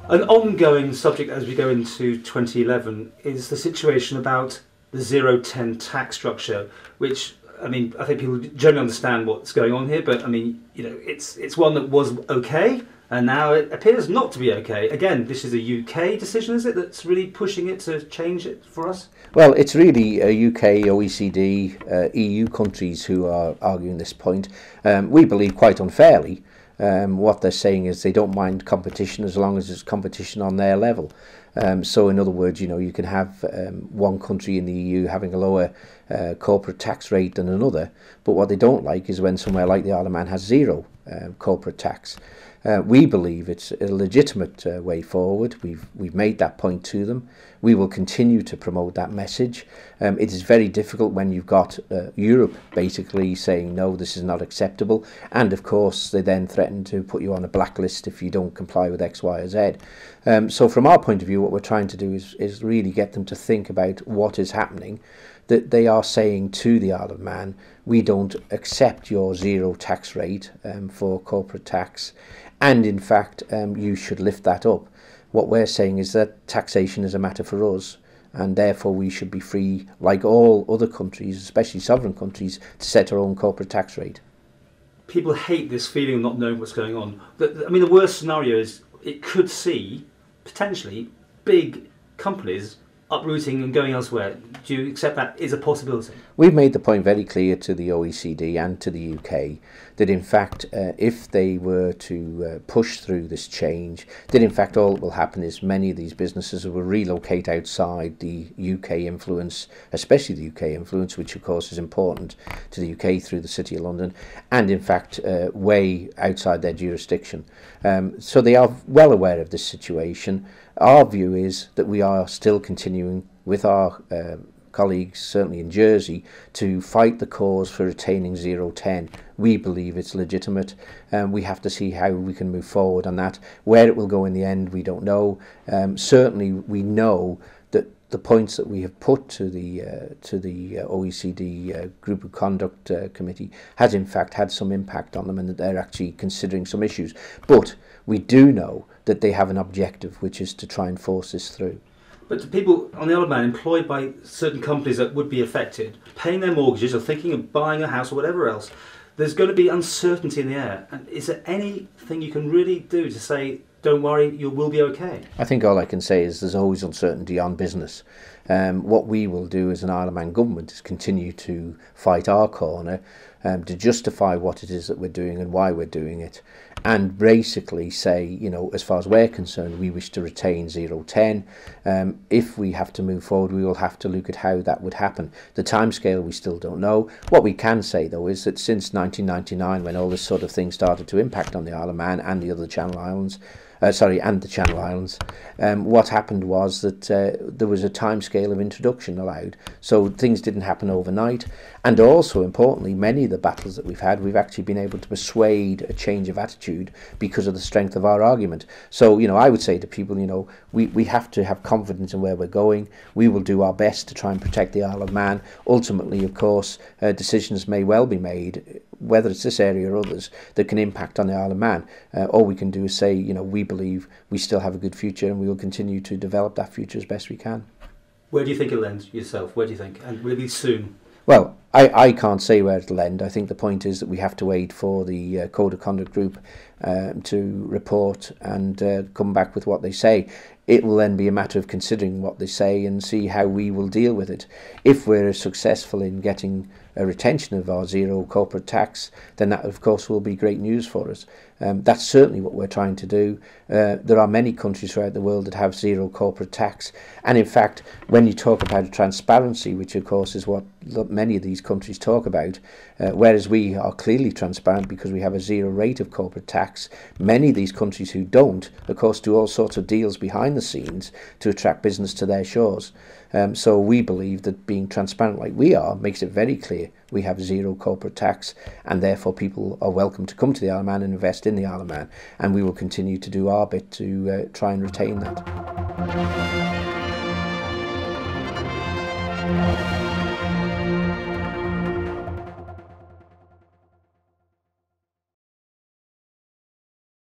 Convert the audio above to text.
An ongoing subject as we go into 2011 is the situation about the 0-10 tax structure, which, I mean, I think people generally understand what's going on here, but I mean, you know, it's one that was okay, and now it appears not to be okay. Again, this is a UK decision, is it, that's really pushing it to change it for us? Well, it's really UK, OECD, EU countries who are arguing this point. We believe quite unfairly. What they're saying is they don't mind competition as long as it's competition on their level. So in other words, you know, you can have one country in the EU having a lower corporate tax rate than another, but what they don't like is when somewhere like the Isle of Man has zero corporate tax. We believe it's a legitimate way forward. We've made that point to them. We will continue to promote that message. It is very difficult when you've got Europe basically saying no, this is not acceptable, and of course they then threaten to put you on a blacklist if you don't comply with X, Y, or Z. So from our point of view, what we're trying to do is really get them to think about what is happening. That they are saying to the Isle of Man, we don't accept your zero tax rate for corporate tax, and in fact you should lift that up. What we're saying is that taxation is a matter for us, and therefore we should be free, like all other countries, especially sovereign countries, to set our own corporate tax rate. People hate this feeling of not knowing what's going on. I mean, the worst scenario is it could see, potentially, big companies uprooting and going elsewhere. Do you accept that is a possibility? We've made the point very clear to the OECD and to the UK that in fact if they were to push through this change, that in fact all that will happen is many of these businesses will relocate outside the UK influence, especially the UK influence, which of course is important to the UK through the City of London, and in fact way outside their jurisdiction. So they are well aware of this situation. Our view is that we are still continuing with our colleagues, certainly in Jersey, to fight the cause for retaining 0-10. We believe it's legitimate. We have to see how we can move forward on that. Where it will go in the end, we don't know. Certainly, we know that the points that we have put to the OECD Group of Conduct Committee has in fact had some impact on them, and that they're actually considering some issues. But we do know that they have an objective, which is to try and force this through. But to people on the Isle of Man employed by certain companies that would be affected, paying their mortgages or thinking of buying a house or whatever else, there's going to be uncertainty in the air. And is there anything you can really do to say, don't worry, you will be okay? I think all I can say is there's always uncertainty on business. What we will do as an Isle of Man government is continue to fight our corner, to justify what it is that we're doing and why we're doing it, and basically say, you know, as far as we're concerned, we wish to retain 0-10. If we have to move forward, we will have to look at how that would happen. The timescale we still don't know. What we can say, though, is that since 1999, when all this sort of thing started to impact on the Isle of Man and the other Channel Islands, and the Channel Islands, what happened was that there was a timescale of introduction allowed. So things didn't happen overnight. And also, importantly, many of the battles that we've had, we've actually been able to persuade a change of attitude because of the strength of our argument. So, you know, I would say to people, you know, we have to have confidence in where we're going. We will do our best to try and protect the Isle of Man. Ultimately, of course, decisions may well be made, whether it's this area or others, that can impact on the Isle of Man. All we can do is say, you know, we believe we still have a good future, and we will continue to develop that future as best we can. Where do you think it'll end yourself? Where do you think? And will it be soon? Well, I can't say where it'll end. I think the point is that we have to wait for the Code of Conduct Group to report and come back with what they say. It will then be a matter of considering what they say and see how we will deal with it. If we're successful in getting a retention of our zero corporate tax, then that of course will be great news for us. That's certainly what we're trying to do. There are many countries throughout the world that have zero corporate tax, and in fact when you talk about transparency, which of course is what many of these countries talk about, whereas we are clearly transparent because we have a zero rate of corporate tax, many of these countries who don't, of course, do all sorts of deals behind the scenes to attract business to their shores. So we believe that being transparent like we are makes it very clear we have zero corporate tax, and therefore people are welcome to come to the Isle of Man and invest in the Isle of Man, and we will continue to do our bit to try and retain that.